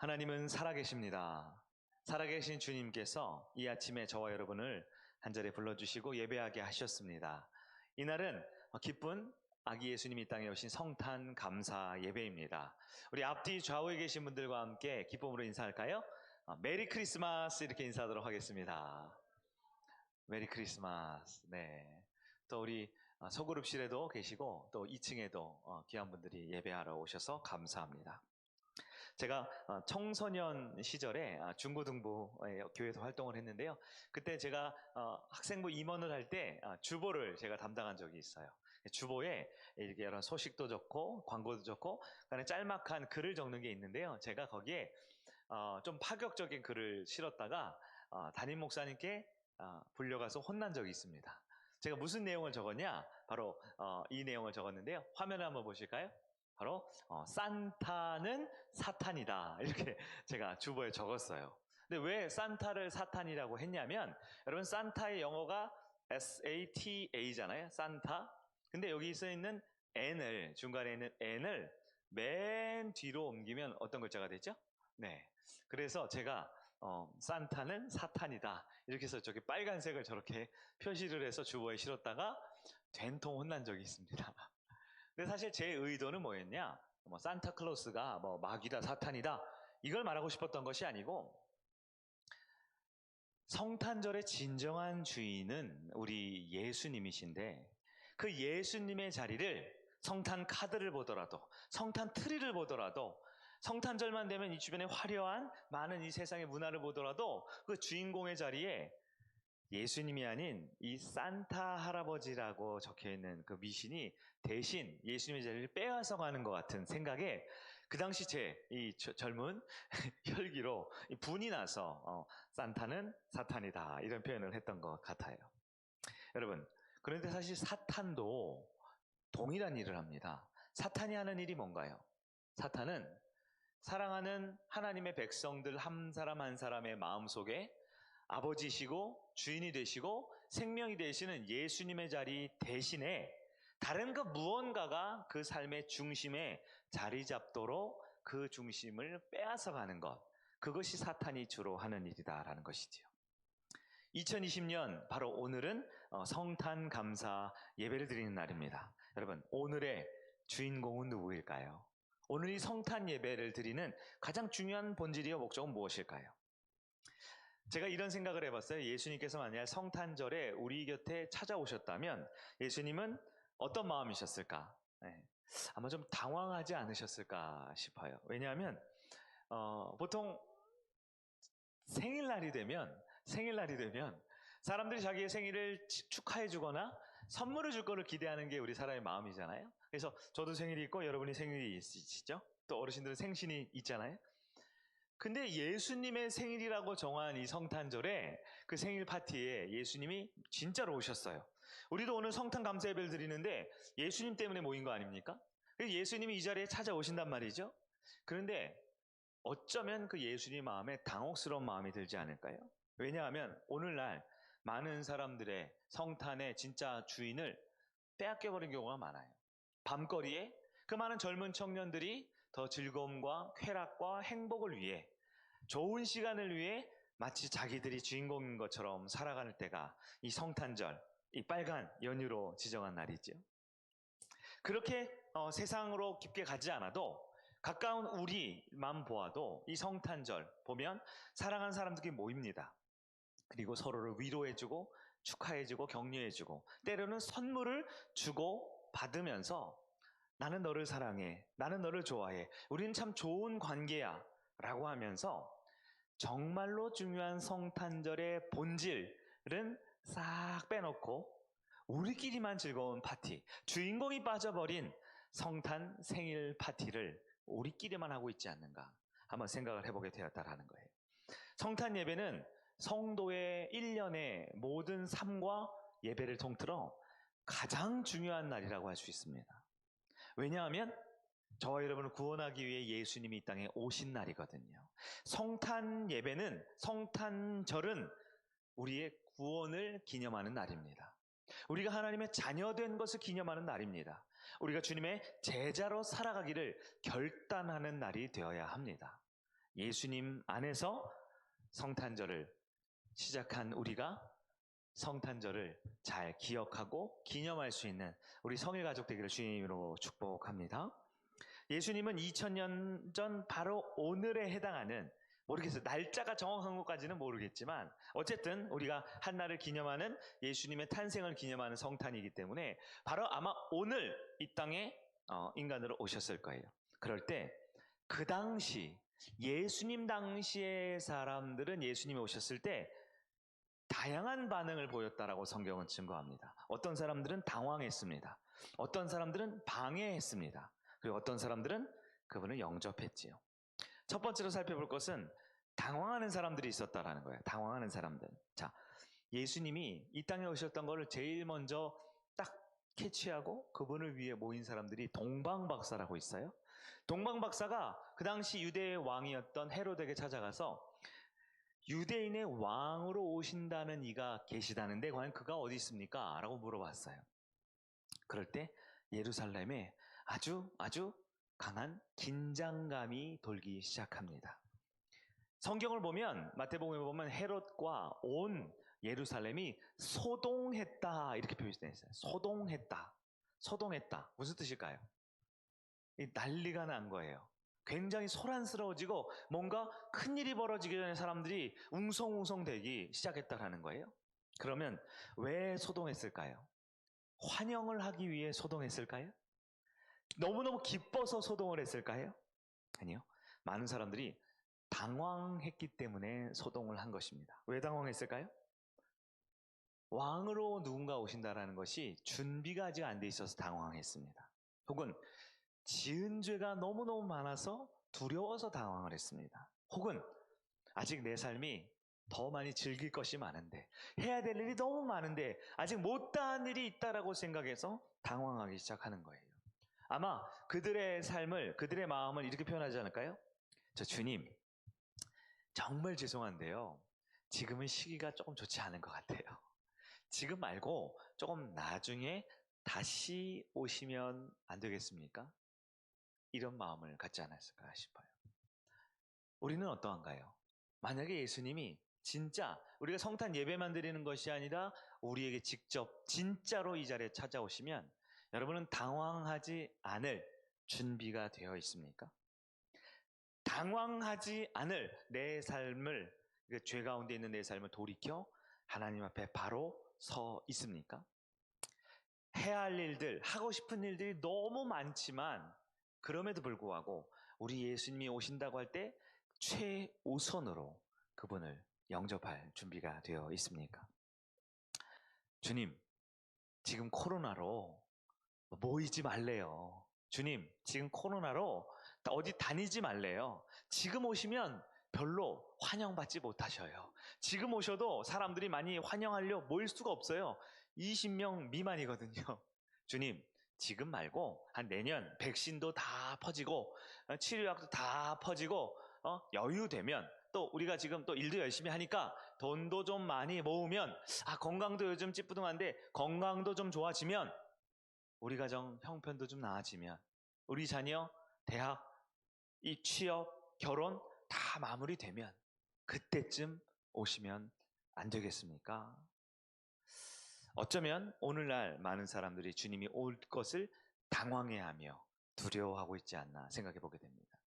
하나님은 살아계십니다. 살아계신 주님께서 이 아침에 저와 여러분을 한 자리에 불러주시고 예배하게 하셨습니다. 이날은 기쁜 아기 예수님이 이 땅에 오신 성탄 감사 예배입니다. 우리 앞뒤 좌우에 계신 분들과 함께 기쁨으로 인사할까요? 메리 크리스마스 이렇게 인사하도록 하겠습니다. 메리 크리스마스. 네. 또 우리 소그룹실에도 계시고 또 2층에도 귀한 분들이 예배하러 오셔서 감사합니다. 제가 청소년 시절에 중고등부의 교회에서 활동을 했는데요. 그때 제가 학생부 임원을 할 때 주보를 제가 담당한 적이 있어요. 주보에 이렇게 여러 소식도 적고 광고도 적고 그다음에 짤막한 글을 적는 게 있는데요. 제가 거기에 좀 파격적인 글을 실었다가 담임 목사님께 불려가서 혼난 적이 있습니다. 제가 무슨 내용을 적었냐? 바로 이 내용을 적었는데요. 화면을 한번 보실까요? 바로 산타는 사탄이다 이렇게 제가 주보에 적었어요. 근데 왜 산타를 사탄이라고 했냐면 여러분 산타의 영어가 SATA잖아요. 산타. 근데 여기 써 있는 N을 중간에 있는 N을 맨 뒤로 옮기면 어떤 글자가 되죠? 네. 그래서 제가 산타는 사탄이다 이렇게 해서 저기 빨간색을 저렇게 표시를 해서 주보에 실었다가 된통 혼난 적이 있습니다. 근데 사실 제 의도는 뭐였냐? 산타클로스가 마귀다, 사탄이다 이걸 말하고 싶었던 것이 아니고 성탄절의 진정한 주인은 우리 예수님이신데 그 예수님의 자리를 성탄 카드를 보더라도 성탄 트리를 보더라도 성탄절만 되면 이 주변에 화려한 많은 이 세상의 문화를 보더라도 그 주인공의 자리에 예수님이 아닌 이 산타 할아버지라고 적혀있는 그 미신이 대신 예수님의 자리를 빼앗아 가는 것 같은 생각에 그 당시 제 이 젊은 혈기로 분이 나서 산타는 사탄이다 이런 표현을 했던 것 같아요. 여러분, 그런데 사실 사탄도 동일한 일을 합니다. 사탄이 하는 일이 뭔가요? 사탄은 사랑하는 하나님의 백성들 한 사람 한 사람의 마음속에 아버지시고 주인이 되시고 생명이 되시는 예수님의 자리 대신에 다른 그 무언가가 그 삶의 중심에 자리 잡도록 그 중심을 빼앗아 가는 것, 그것이 사탄이 주로 하는 일이다라는 것이지요. 2020년 바로 오늘은 성탄 감사 예배를 드리는 날입니다. 여러분, 오늘의 주인공은 누구일까요? 오늘 이 성탄 예배를 드리는 가장 중요한 본질이요 목적은 무엇일까요? 제가 이런 생각을 해봤어요. 예수님께서 만약 성탄절에 우리 곁에 찾아오셨다면 예수님은 어떤 마음이셨을까? 네. 아마 좀 당황하지 않으셨을까 싶어요. 왜냐하면 보통 생일날이 되면 사람들이 자기의 생일을 축하해 주거나 선물을 줄 거를 기대하는 게 우리 사람의 마음이잖아요. 그래서 저도 생일이 있고 여러분이 생일이 있으시죠? 또 어르신들은 생신이 있잖아요. 근데 예수님의 생일이라고 정한 이 성탄절에 그 생일 파티에 예수님이 진짜로 오셨어요. 우리도 오늘 성탄 감사 예배를 드리는데 예수님 때문에 모인 거 아닙니까? 예수님이 이 자리에 찾아오신단 말이죠. 그런데 어쩌면 그 예수님 마음에 당혹스러운 마음이 들지 않을까요? 왜냐하면 오늘날 많은 사람들의 성탄의 진짜 주인을 빼앗겨버린 경우가 많아요. 밤거리에 그 많은 젊은 청년들이 더 즐거움과 쾌락과 행복을 위해 좋은 시간을 위해 마치 자기들이 주인공인 것처럼 살아가는 때가 이 성탄절, 이 빨간 연휴로 지정한 날이죠. 그렇게 세상으로 깊게 가지 않아도 가까운 우리만 보아도 이 성탄절 보면 사랑하는 사람들이 모입니다. 그리고 서로를 위로해주고 축하해주고 격려해주고 때로는 선물을 주고 받으면서 나는 너를 사랑해, 나는 너를 좋아해, 우리는 참 좋은 관계야 라고 하면서 정말로 중요한 성탄절의 본질은 싹 빼놓고 우리끼리만 즐거운 파티, 주인공이 빠져버린 성탄 생일 파티를 우리끼리만 하고 있지 않는가 한번 생각을 해보게 되었다라는 거예요. 성탄 예배는 성도의 1년의 모든 삶과 예배를 통틀어 가장 중요한 날이라고 할 수 있습니다. 왜냐하면 저와 여러분을 구원하기 위해 예수님이 이 땅에 오신 날이거든요. 성탄 예배는, 성탄절은 우리의 구원을 기념하는 날입니다. 우리가 하나님의 자녀된 것을 기념하는 날입니다. 우리가 주님의 제자로 살아가기를 결단하는 날이 되어야 합니다. 예수님 안에서 성탄절을 시작한 우리가 성탄절을 잘 기억하고 기념할 수 있는 우리 성일 가족 되기를 주님으로 축복합니다. 예수님은 2000년 전 바로 오늘에 해당하는, 모르겠어요. 날짜가 정확한 것까지는 모르겠지만 어쨌든 우리가 한날을 기념하는 예수님의 탄생을 기념하는 성탄이기 때문에 바로 아마 오늘 이 땅에 인간으로 오셨을 거예요. 그럴 때 그 당시 예수님 당시의 사람들은 예수님이 오셨을 때 다양한 반응을 보였다라고 성경은 증거합니다. 어떤 사람들은 당황했습니다. 어떤 사람들은 방해했습니다. 그리고 어떤 사람들은 그분을 영접했지요. 첫 번째로 살펴볼 것은 당황하는 사람들이 있었다라는 거예요. 당황하는 사람들. 자, 예수님이 이 땅에 오셨던 것을 제일 먼저 딱 캐치하고 그분을 위해 모인 사람들이 동방박사라고 있어요. 동방박사가 그 당시 유대의 왕이었던 헤롯에게 찾아가서 유대인의 왕으로 오신다는 이가 계시다는데 과연 그가 어디 있습니까? 라고 물어봤어요. 그럴 때 예루살렘에 아주 강한 긴장감이 돌기 시작합니다. 성경을 보면, 마태복음에 보면 헤롯과 온 예루살렘이 소동했다 이렇게 표시되어 있어요. 소동했다. 무슨 뜻일까요? 난리가 난 거예요. 굉장히 소란스러워지고 뭔가 큰일이 벌어지기 전에 사람들이 웅성웅성 되기 시작했다라는 거예요. 그러면 왜 소동했을까요? 환영을 하기 위해 소동했을까요? 너무너무 기뻐서 소동을 했을까요? 아니요. 많은 사람들이 당황했기 때문에 소동을 한 것입니다. 왜 당황했을까요? 왕으로 누군가 오신다라는 것이 준비가 아직 안 돼 있어서 당황했습니다. 혹은 지은 죄가 너무너무 많아서 두려워서 당황을 했습니다. 혹은 아직 내 삶이 더 많이 즐길 것이 많은데, 해야 될 일이 너무 많은데 아직 못다한 일이 있다라고 생각해서 당황하기 시작하는 거예요. 아마 그들의 삶을, 그들의 마음을 이렇게 표현하지 않을까요? 저 주님, 정말 죄송한데요, 지금은 시기가 조금 좋지 않은 것 같아요. 지금 말고 조금 나중에 다시 오시면 안 되겠습니까? 이런 마음을 갖지 않았을까 싶어요. 우리는 어떠한가요? 만약에 예수님이 진짜 우리가 성탄 예배만 드리는 것이 아니라 우리에게 직접 진짜로 이 자리에 찾아오시면 여러분은 당황하지 않을 준비가 되어 있습니까? 당황하지 않을 내 삶을, 죄 가운데 있는 내 삶을 돌이켜 하나님 앞에 바로 서 있습니까? 해야 할 일들, 하고 싶은 일들이 너무 많지만 그럼에도 불구하고 우리 예수님이 오신다고 할 때 최우선으로 그분을 영접할 준비가 되어 있습니까? 주님, 지금 코로나로 모이지 말래요. 주님, 지금 코로나로 어디 다니지 말래요. 지금 오시면 별로 환영받지 못하셔요. 지금 오셔도 사람들이 많이 환영하려 모일 수가 없어요. 20명 미만이거든요. 주님, 지금 말고 한 내년 백신도 다 퍼지고 치료약도 다 퍼지고 여유되면, 또 우리가 지금 또 일도 열심히 하니까 돈도 좀 많이 모으면, 건강도 요즘 찌뿌둥한데 건강도 좀 좋아지면, 우리 가정 형편도 좀 나아지면, 우리 자녀 대학, 이 취업, 결혼 다 마무리되면 그때쯤 오시면 안 되겠습니까? 어쩌면 오늘날 많은 사람들이 주님이 올 것을 당황해하며 두려워하고 있지 않나 생각해 보게 됩니다.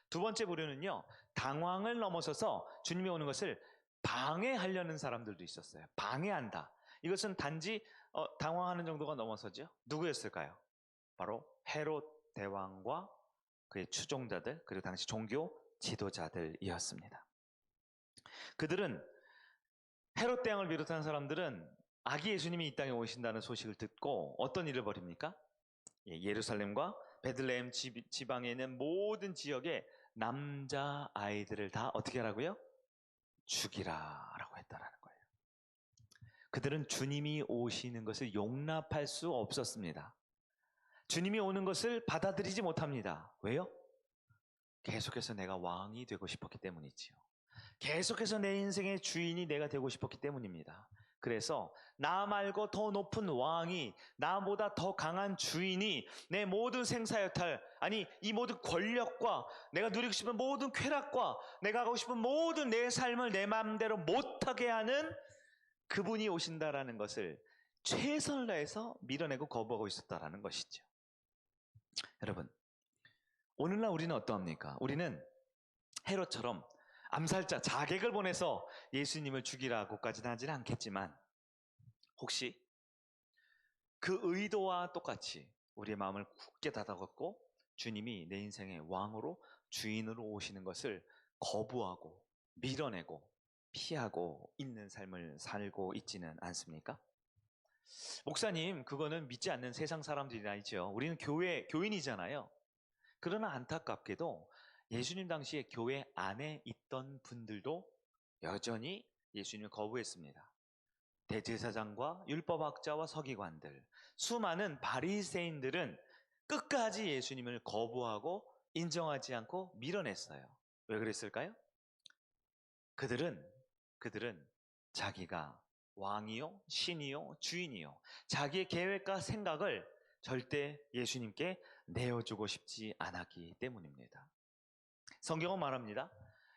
두 번째 부류는요, 당황을 넘어서서 주님이 오는 것을 방해하려는 사람들도 있었어요. 방해한다. 이것은 단지 당황하는 정도가 넘어서죠. 누구였을까요? 바로 헤롯 대왕과 그의 추종자들, 그리고 당시 종교 지도자들이었습니다. 그들은, 헤롯 대왕을 비롯한 사람들은 아기 예수님이 이 땅에 오신다는 소식을 듣고 어떤 일을 벌입니까? 예루살렘과 베들레헴 지방에 있는 모든 지역의 남자 아이들을 다 어떻게 하라고요? 죽이라라고 했다라는 거예요. 그들은 주님이 오시는 것을 용납할 수 없었습니다. 주님이 오는 것을 받아들이지 못합니다. 왜요? 계속해서 내가 왕이 되고 싶었기 때문이지요. 계속해서 내 인생의 주인이 내가 되고 싶었기 때문입니다. 그래서 나 말고 더 높은 왕이, 나보다 더 강한 주인이 내 모든 생사여탈, 아니 이 모든 권력과 내가 누리고 싶은 모든 쾌락과 내가 하고 싶은 모든 내 삶을 내 마음대로 못하게 하는 그분이 오신다라는 것을 최선을 다해서 밀어내고 거부하고 있었다라는 것이죠. 여러분, 오늘날 우리는 어떠합니까? 우리는 헤롯처럼 암살자, 자객을 보내서 예수님을 죽이라고까지는 하지는 않겠지만, 혹시 그 의도와 똑같이 우리의 마음을 굳게 닫아갖고 주님이 내 인생의 왕으로, 주인으로 오시는 것을 거부하고 밀어내고 피하고 있는 삶을 살고 있지는 않습니까? 목사님, 그거는 믿지 않는 세상 사람들이라죠. 우리는 교인이잖아요. 그러나 안타깝게도 예수님 당시에 교회 안에 있던 분들도 여전히 예수님을 거부했습니다. 대제사장과 율법학자와 서기관들, 수많은 바리새인들은 끝까지 예수님을 거부하고 인정하지 않고 밀어냈어요. 왜 그랬을까요? 그들은 자기가 왕이요, 신이요, 주인이요, 자기의 계획과 생각을 절대 예수님께 내어주고 싶지 않았기 때문입니다. 성경은 말합니다.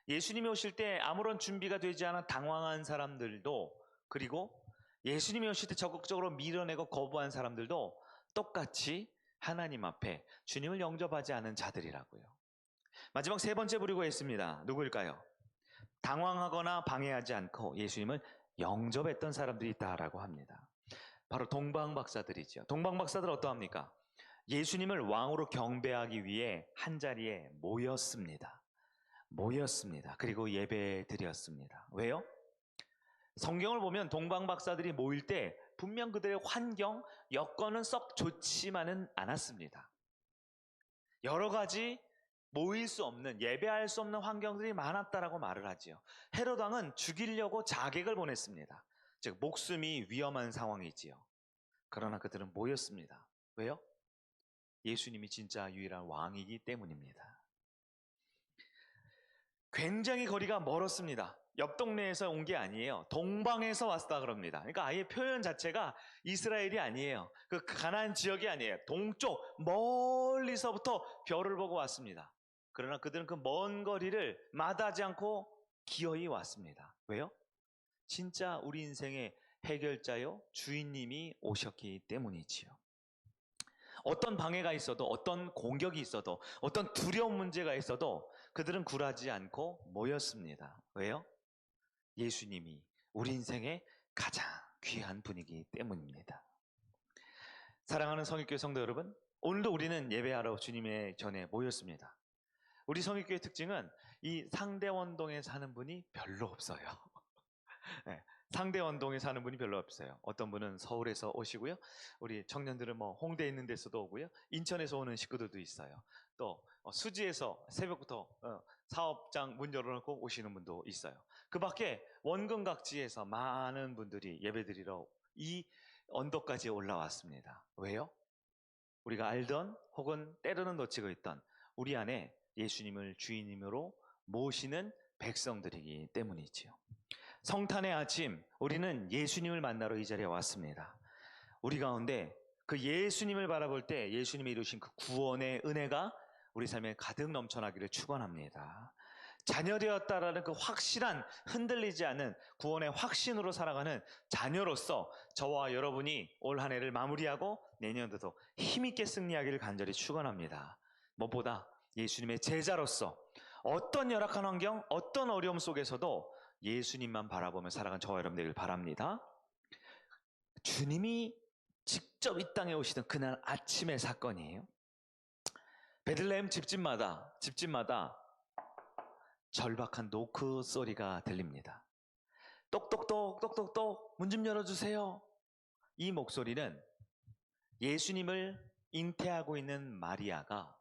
예수님이 오실 때 아무런 준비가 되지 않아 당황한 사람들도, 그리고 예수님이 오실 때 적극적으로 밀어내고 거부한 사람들도 똑같이 하나님 앞에 주님을 영접하지 않은 자들이라고요. 마지막 세 번째 부류가 있습니다. 누구일까요? 당황하거나 방해하지 않고 예수님을 영접했던 사람들이 있다라고 합니다. 바로 동방박사들이죠. 동방박사들 어떠합니까? 예수님을 왕으로 경배하기 위해 한자리에 모였습니다. 그리고 예배 드렸습니다. 왜요? 성경을 보면 동방박사들이 모일 때 분명 그들의 환경, 여건은 썩 좋지만은 않았습니다. 여러 가지 모일 수 없는, 예배할 수 없는 환경들이 많았다라고 말을 하지요. 헤롯 왕은 죽이려고 자객을 보냈습니다. 즉 목숨이 위험한 상황이지요. 그러나 그들은 모였습니다. 왜요? 예수님이 진짜 유일한 왕이기 때문입니다. 굉장히 거리가 멀었습니다. 옆 동네에서 온 게 아니에요. 동방에서 왔다 그럽니다. 그러니까 아예 표현 자체가 이스라엘이 아니에요. 그 가나안 지역이 아니에요. 동쪽 멀리서부터 별을 보고 왔습니다. 그러나 그들은 그 먼 거리를 마다하지 않고 기어이 왔습니다. 왜요? 진짜 우리 인생의 해결자요, 주인님이 오셨기 때문이지요. 어떤 방해가 있어도, 어떤 공격이 있어도, 어떤 두려운 문제가 있어도 그들은 굴하지 않고 모였습니다. 왜요? 예수님이 우리 인생의 가장 귀한 분이기 때문입니다. 사랑하는 성익교회 성도 여러분, 오늘도 우리는 예배하러 주님의 전에 모였습니다. 우리 성익교회 특징은 이 상대원동에 사는 분이 별로 없어요. 네, 상대원동에 사는 분이 별로 없어요. 어떤 분은 서울에서 오시고요. 우리 청년들은 뭐 홍대에 있는 데서도 오고요. 인천에서 오는 식구들도 있어요. 또 수지에서 새벽부터 사업장 문 열어놓고 오시는 분도 있어요. 그 밖에 원근각지에서 많은 분들이 예배드리러 이 언덕까지 올라왔습니다. 왜요? 우리가 알던 혹은 때로는 놓치고 있던 우리 안에 예수님을 주인님으로 모시는 백성들이기 때문이지요. 성탄의 아침, 우리는 예수님을 만나러 이 자리에 왔습니다. 우리 가운데 그 예수님을 바라볼 때 예수님이 이루신 그 구원의 은혜가 우리 삶에 가득 넘쳐나기를 축원합니다. 자녀되었다라는 그 확실한, 흔들리지 않는 구원의 확신으로 살아가는 자녀로서 저와 여러분이 올 한 해를 마무리하고 내년도도 힘있게 승리하기를 간절히 축원합니다. 무엇보다 예수님의 제자로서 어떤 열악한 환경, 어떤 어려움 속에서도 예수님만 바라보며 살아간 저와 여러분 되길 바랍니다. 주님이 직접 이 땅에 오시던 그날 아침의 사건이에요. 베들레헴 집집마다 절박한 노크 소리가 들립니다. 똑똑똑 똑똑똑 문 좀 열어주세요. 이 목소리는 예수님을 잉태하고 있는 마리아가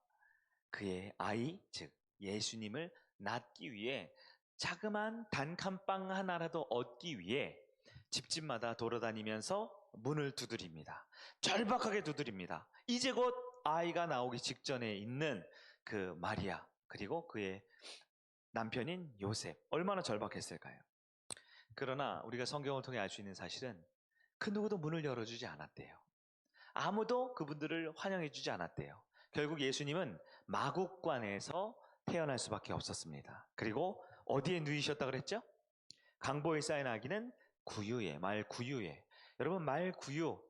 그의 아이, 즉 예수님을 낳기 위해 자그만 단칸방 하나라도 얻기 위해 집집마다 돌아다니면서 문을 두드립니다. 절박하게 두드립니다. 이제 곧 아이가 나오기 직전에 있는 그 마리아, 그리고 그의 남편인 요셉, 얼마나 절박했을까요? 그러나 우리가 성경을 통해 알 수 있는 사실은 그 누구도 문을 열어주지 않았대요. 아무도 그분들을 환영해주지 않았대요. 결국 예수님은 마국간에서 태어날 수밖에 없었습니다. 그리고 어디에 누이셨다 그랬죠? 강보에 쌓인 아기는 구유에, 말구유에. 여러분, 말구유.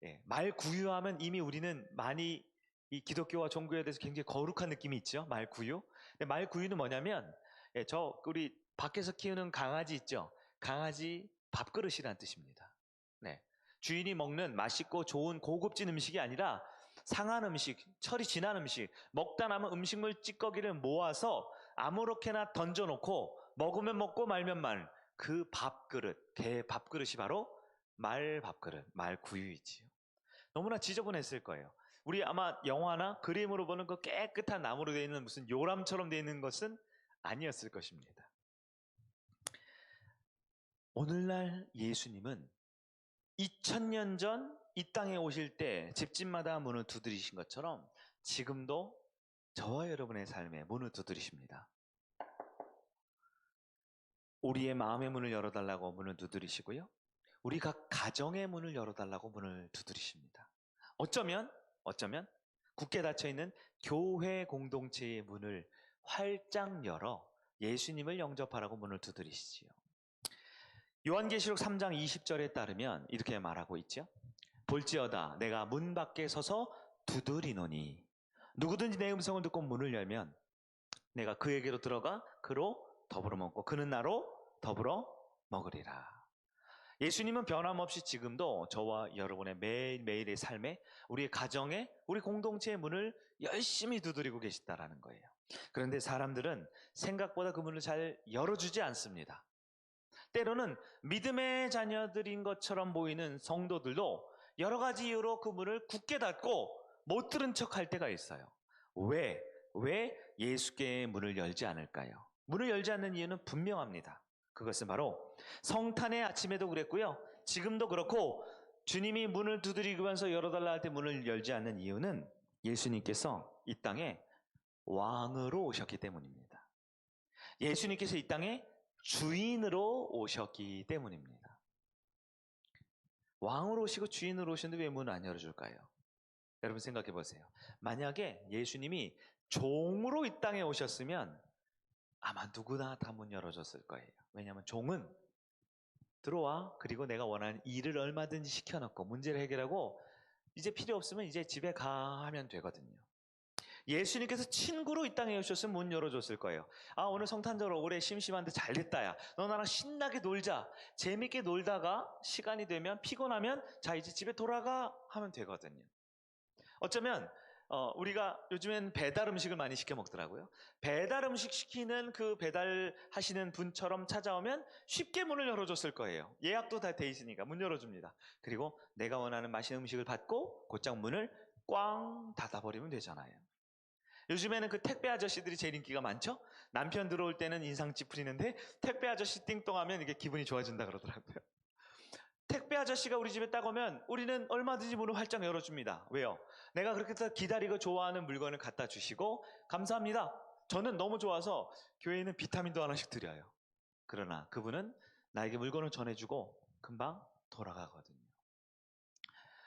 예, 말구유하면 이미 우리는 많이 이 기독교와 종교에 대해서 굉장히 거룩한 느낌이 있죠. 말구유. 근데 말구유는 뭐냐면, 예, 우리 밖에서 키우는 강아지 있죠. 강아지 밥그릇이라는 뜻입니다. 네. 주인이 먹는 맛있고 좋은 고급진 음식이 아니라 상한 음식, 철이 지난 음식, 먹다 남은 음식물 찌꺼기를 모아서 아무렇게나 던져놓고 먹으면 먹고 말면 말, 그 밥그릇, 개 밥그릇이 바로 말 밥그릇, 말 구유이지요. 너무나 지저분했을 거예요. 우리 아마 영화나 그림으로 보는 그 깨끗한 나무로 되어 있는 무슨 요람처럼 되어 있는 것은 아니었을 것입니다. 오늘날 예수님은 2000년 전 이 땅에 오실 때 집집마다 문을 두드리신 것처럼 지금도 저와 여러분의 삶에 문을 두드리십니다. 우리의 마음의 문을 열어달라고 문을 두드리시고요. 우리 각 가정의 문을 열어달라고 문을 두드리십니다. 어쩌면 굳게 닫혀있는 교회 공동체의 문을 활짝 열어 예수님을 영접하라고 문을 두드리시지요. 요한계시록 3장 20절에 따르면 이렇게 말하고 있죠. 볼지어다 내가 문 밖에 서서 두드리노니 누구든지 내 음성을 듣고 문을 열면 내가 그에게로 들어가 그로 더불어 먹고 그는 나로 더불어 먹으리라. 예수님은 변함없이 지금도 저와 여러분의 매일매일의 삶에 우리의 가정에 우리 공동체의 문을 열심히 두드리고 계시다라는 거예요. 그런데 사람들은 생각보다 그 문을 잘 열어주지 않습니다. 때로는 믿음의 자녀들인 것처럼 보이는 성도들도 여러 가지 이유로 그 문을 굳게 닫고 못 들은 척할 때가 있어요. 왜 예수께의 문을 열지 않을까요? 문을 열지 않는 이유는 분명합니다. 그것은 바로 성탄의 아침에도 그랬고요. 지금도 그렇고 주님이 문을 두드리면서 열어달라 할 때 문을 열지 않는 이유는 예수님께서 이 땅에 왕으로 오셨기 때문입니다. 예수님께서 이 땅에 주인으로 오셨기 때문입니다. 왕으로 오시고 주인으로 오셨는데 왜 문을 안 열어줄까요? 여러분 생각해 보세요. 만약에 예수님이 종으로 이 땅에 오셨으면 아마 누구나 다 문 열어줬을 거예요. 왜냐하면 종은 들어와 그리고 내가 원하는 일을 얼마든지 시켜놓고 문제를 해결하고 이제 필요 없으면 이제 집에 가 하면 되거든요. 예수님께서 친구로 이 땅에 오셨으면 문 열어줬을 거예요. 아, 오늘 성탄절 오래 심심한데 잘 됐다 야. 너 나랑 신나게 놀자. 재밌게 놀다가 시간이 되면 피곤하면 자 이제 집에 돌아가 하면 되거든요. 어쩌면 우리가 요즘엔 배달 음식을 많이 시켜 먹더라고요. 배달 음식 시키는 그 배달하시는 분처럼 찾아오면 쉽게 문을 열어줬을 거예요. 예약도 다 돼 있으니까 문 열어줍니다. 그리고 내가 원하는 맛있는 음식을 받고 곧장 문을 꽝 닫아버리면 되잖아요. 요즘에는 그 택배 아저씨들이 제일 인기가 많죠? 남편 들어올 때는 인상 찌푸리는데 택배 아저씨 띵동하면 이게 기분이 좋아진다 그러더라고요. 택배 아저씨가 우리 집에 딱 오면 우리는 얼마든지 문을 활짝 열어줍니다. 왜요? 내가 그렇게 기다리고 좋아하는 물건을 갖다 주시고 감사합니다. 저는 너무 좋아서 교회에는 비타민도 하나씩 드려요. 그러나 그분은 나에게 물건을 전해주고 금방 돌아가거든요.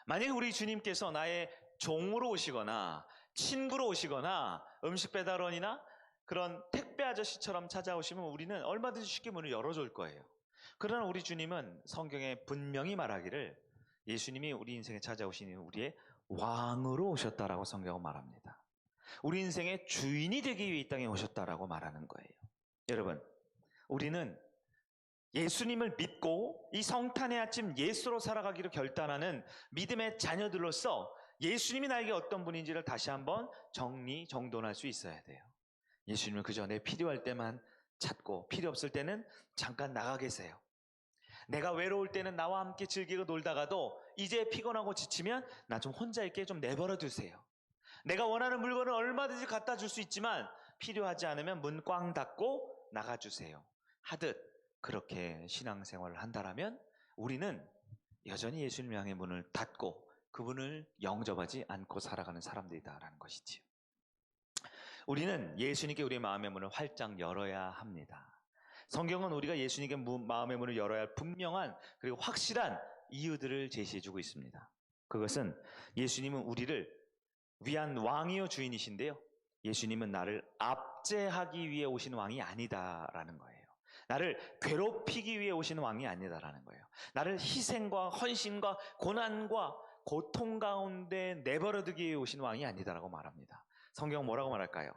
만약에 우리 주님께서 나의 종으로 오시거나 친구로 오시거나 음식 배달원이나 그런 택배 아저씨처럼 찾아오시면 우리는 얼마든지 쉽게 문을 열어줄 거예요. 그러나 우리 주님은 성경에 분명히 말하기를 예수님이 우리 인생에 찾아오신 우리의 왕으로 오셨다라고 성경은 말합니다. 우리 인생의 주인이 되기 위해 이 땅에 오셨다라고 말하는 거예요. 여러분, 우리는 예수님을 믿고 이 성탄의 아침 예수로 살아가기로 결단하는 믿음의 자녀들로서 예수님이 나에게 어떤 분인지를 다시 한번 정돈할 수 있어야 돼요. 예수님을 그저 내 필요할 때만 찾고 필요 없을 때는 잠깐 나가 계세요. 내가 외로울 때는 나와 함께 즐기고 놀다가도 이제 피곤하고 지치면 나 좀 혼자 있게 좀 내버려 두세요. 내가 원하는 물건을 얼마든지 갖다 줄 수 있지만 필요하지 않으면 문 꽝 닫고 나가주세요. 하듯 그렇게 신앙생활을 한다라면 우리는 여전히 예수님 향해 문을 닫고 그분을 영접하지 않고 살아가는 사람들이다라는 것이지요. 우리는 예수님께 우리의 마음의 문을 활짝 열어야 합니다. 성경은 우리가 예수님께 마음의 문을 열어야 할 분명한 그리고 확실한 이유들을 제시해주고 있습니다. 그것은 예수님은 우리를 위한 왕이요 주인이신데요, 예수님은 나를 압제하기 위해 오신 왕이 아니다라는 거예요. 나를 괴롭히기 위해 오신 왕이 아니다라는 거예요. 나를 희생과 헌신과 고난과 고통 가운데 내버려두기 위해 오신 왕이 아니다라고 말합니다. 성경은 뭐라고 말할까요?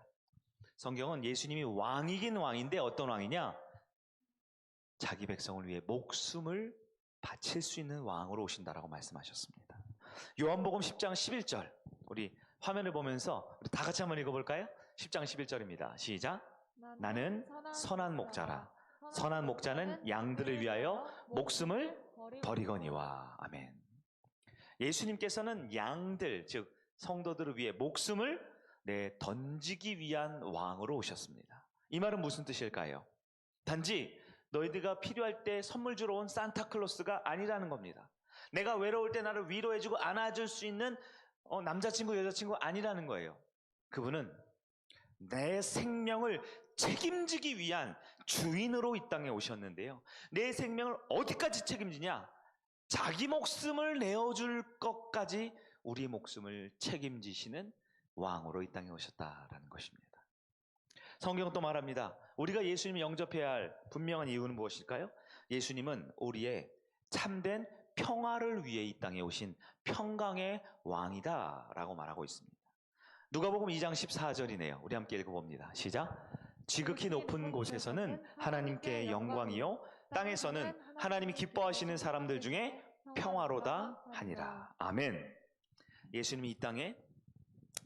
성경은 예수님이 왕이긴 왕인데 어떤 왕이냐? 자기 백성을 위해 목숨을 바칠 수 있는 왕으로 오신다라고 말씀하셨습니다. 요한복음 10장 11절, 우리 화면을 보면서 우리 다 같이 한번 읽어볼까요? 10장 11절입니다. 시작. 나는 선한 목자라. 선한 목자는 양들을 위하여 목숨을 버리거니와. 아멘. 예수님께서는 양들, 즉 성도들을 위해 목숨을 던지기 위한 왕으로 오셨습니다. 이 말은 무슨 뜻일까요? 단지 너희들가 필요할 때 선물 주러 온 산타클로스가 아니라는 겁니다. 내가 외로울 때 나를 위로해주고 안아줄 수 있는 남자친구, 여자친구 아니라는 거예요. 그분은 내 생명을 책임지기 위한 주인으로 이 땅에 오셨는데요, 내 생명을 어디까지 책임지냐? 자기 목숨을 내어줄 것까지 우리 목숨을 책임지시는 왕으로 이 땅에 오셨다라는 것입니다. 성경은 또 말합니다. 우리가 예수님을 영접해야 할 분명한 이유는 무엇일까요? 예수님은 우리의 참된 평화를 위해 이 땅에 오신 평강의 왕이다라고 말하고 있습니다. 누가복음 2장 14절이네요. 우리 함께 읽어봅니다. 시작. 지극히 높은 곳에서는 하나님께 영광이요, 땅에서는 하나님이 기뻐하시는 사람들 중에 평화로다 하니라. 아멘. 예수님이 이 땅에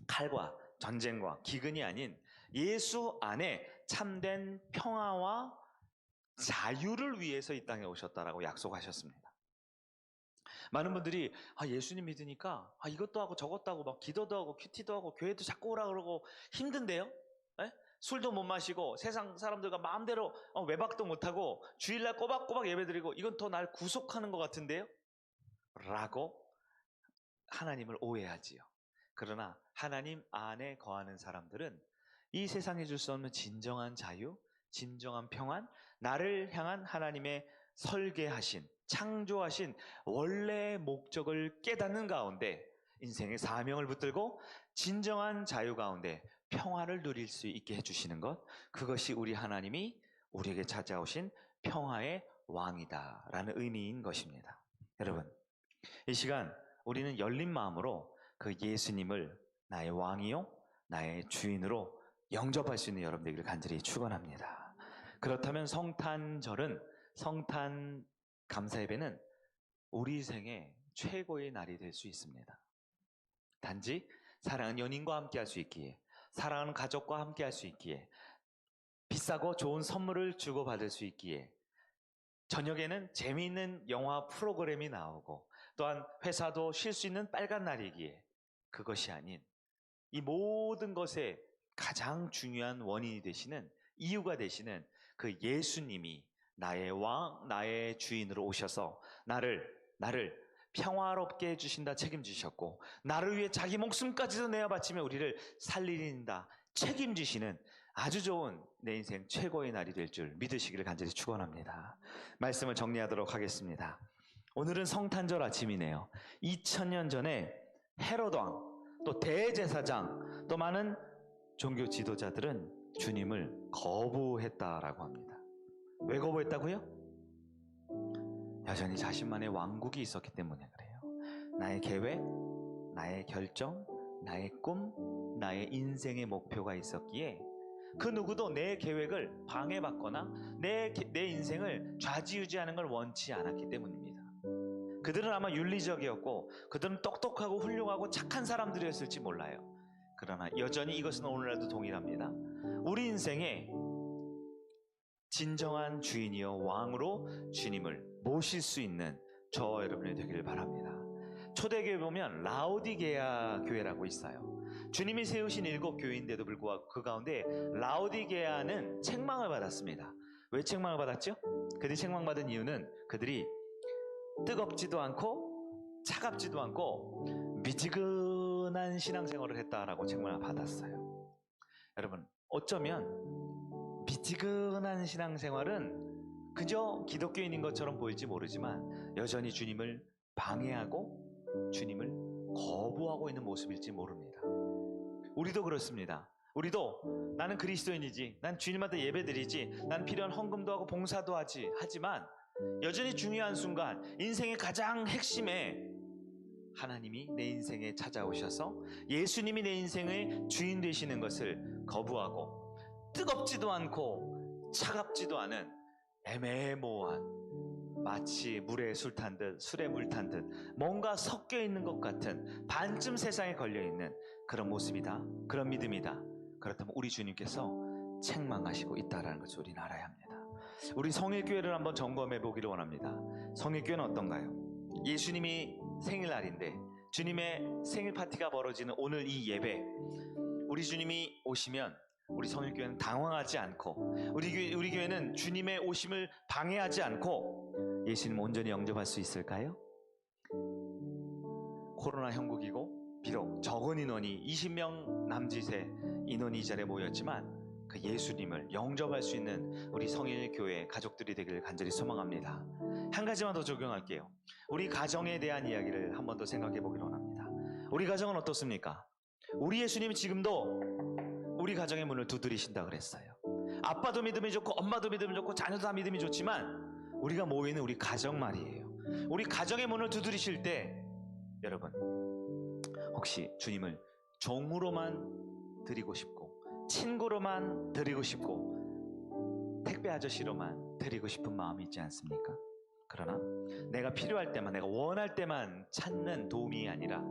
칼과 전쟁과 기근이 아닌 예수 안에 참된 평화와 자유를 위해서 이 땅에 오셨다라고 약속하셨습니다. 많은 분들이 예수님 믿으니까 이것도 하고 저것도 하고 막 기도도 하고 큐티도 하고 교회도 자꾸 오라 그러고 힘든데요? 에? 술도 못 마시고 세상 사람들과 마음대로 외박도 못하고 주일날 꼬박꼬박 예배드리고 이건 더 날 구속하는 것 같은데요? 라고 하나님을 오해하지요. 그러나 하나님 안에 거하는 사람들은 이 세상에 줄 수 없는 진정한 자유, 진정한 평안, 나를 향한 하나님의 설계하신, 창조하신 원래의 목적을 깨닫는 가운데 인생의 사명을 붙들고 진정한 자유 가운데 평화를 누릴 수 있게 해주시는 것, 그것이 우리 하나님이 우리에게 찾아오신 평화의 왕이다라는 의미인 것입니다. 여러분, 이 시간 우리는 열린 마음으로 그 예수님을 나의 왕이요, 나의 주인으로 영접할 수 있는 여러분들에게 간절히 축원합니다. 그렇다면 성탄절은, 성탄 감사예배는 우리 생의 최고의 날이 될 수 있습니다. 단지 사랑하는 연인과 함께 할 수 있기에, 사랑하는 가족과 함께 할 수 있기에, 비싸고 좋은 선물을 주고받을 수 있기에, 저녁에는 재미있는 영화 프로그램이 나오고 또한 회사도 쉴 수 있는 빨간 날이기에, 그것이 아닌 이 모든 것에 가장 중요한 원인이 되시는, 이유가 되시는 그 예수님이 나의 왕, 나의 주인으로 오셔서 나를 평화롭게 해주신다 책임지셨고, 나를 위해 자기 목숨까지도 내어 바치며 우리를 살리린다 책임지시는 아주 좋은 내 인생 최고의 날이 될 줄 믿으시기를 간절히 축원합니다. 말씀을 정리하도록 하겠습니다. 오늘은 성탄절 아침이네요. 2000년 전에 헤롯 왕, 또 대제사장, 또 많은 종교 지도자들은 주님을 거부했다라고 합니다. 왜 거부했다고요? 여전히 자신만의 왕국이 있었기 때문에 그래요. 나의 계획, 나의 결정, 나의 꿈, 나의 인생의 목표가 있었기에 그 누구도 내 계획을 방해받거나 내 인생을 좌지우지하는 걸 원치 않았기 때문입니다. 그들은 아마 윤리적이었고 그들은 똑똑하고 훌륭하고 착한 사람들이었을지 몰라요. 그러나 여전히 이것은 오늘날도 동일합니다. 우리 인생에 진정한 주인이요 왕으로 주님을 모실 수 있는 저와 여러분이 되기를 바랍니다. 초대교회 보면 라오디게아 교회라고 있어요. 주님이 세우신 7교회인데도 불구하고 그 가운데 라오디게아는 책망을 받았습니다. 왜 책망을 받았죠? 그들이 책망받은 이유는 그들이 뜨겁지도 않고 차갑지도 않고 미지근한 신앙생활을 했다라고 책망을 받았어요. 여러분, 어쩌면 미지근한 신앙생활은 그저 기독교인인 것처럼 보일지 모르지만 여전히 주님을 방해하고 주님을 거부하고 있는 모습일지 모릅니다. 우리도 그렇습니다. 우리도 나는 그리스도인이지, 난 주님한테 예배드리지, 난 필요한 헌금도 하고 봉사도 하지, 하지만 여전히 중요한 순간, 인생의 가장 핵심에 하나님이 내 인생에 찾아오셔서 예수님이 내 인생의 주인 되시는 것을 거부하고 뜨겁지도 않고 차갑지도 않은 애매모호한, 마치 물에 술 탄 듯 술에 물 탄 듯 뭔가 섞여 있는 것 같은 반쯤 세상에 걸려 있는 그런 모습이다, 그런 믿음이다. 그렇다면 우리 주님께서 책망하시고 있다라는 것을 우리는 알아야 합니다. 우리 성일교회를 한번 점검해 보기를 원합니다. 성일교회는 어떤가요? 예수님이 생일날인데 주님의 생일 파티가 벌어지는 오늘 이 예배, 우리 주님이 오시면 우리 성일교회는 당황하지 않고 우리 교회는 주님의 오심을 방해하지 않고 예수님 온전히 영접할 수 있을까요? 코로나 형국이고 비록 적은 인원이 20명 남짓의 인원이 이 자리에 모였지만 그 예수님을 영접할 수 있는 우리 성일교회 가족들이 되기를 간절히 소망합니다. 한 가지만 더 적용할게요. 우리 가정에 대한 이야기를 한 번 더 생각해 보기를 원합니다. 우리 가정은 어떻습니까? 우리 예수님이 지금도 우리 가정의 문을 두드리신다 그랬어요. 아빠도 믿음이 좋고 엄마도 믿음이 좋고 자녀도 다 믿음이 좋지만 우리가 모이는 우리 가정 말이에요. 우리 가정의 문을 두드리실 때 여러분 혹시 주님을 종으로만 드리고 싶고 친구로만 드리고 싶고 택배 아저씨로만 드리고 싶은 마음이 있지 않습니까? 그러나 내가 필요할 때만, 내가 원할 때만 찾는 도움이 아니라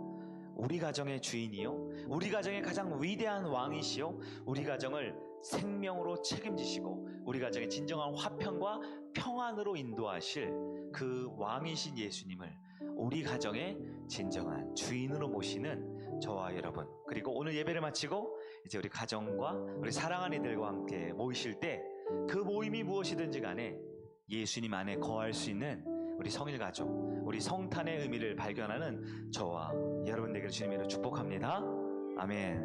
우리 가정의 주인이요, 우리 가정의 가장 위대한 왕이시요, 우리 가정을 생명으로 책임지시고 우리 가정의 진정한 화평과 평안으로 인도하실 그 왕이신 예수님을 우리 가정의 진정한 주인으로 모시는 저와 여러분, 그리고 오늘 예배를 마치고 이제 우리 가정과 우리 사랑하는 이들과 함께 모이실 때 그 모임이 무엇이든지 간에 예수님 안에 거할 수 있는 우리 성일가족, 우리 성탄의 의미를 발견하는 저와 여러분 되기를 주님으로 축복합니다. 아멘.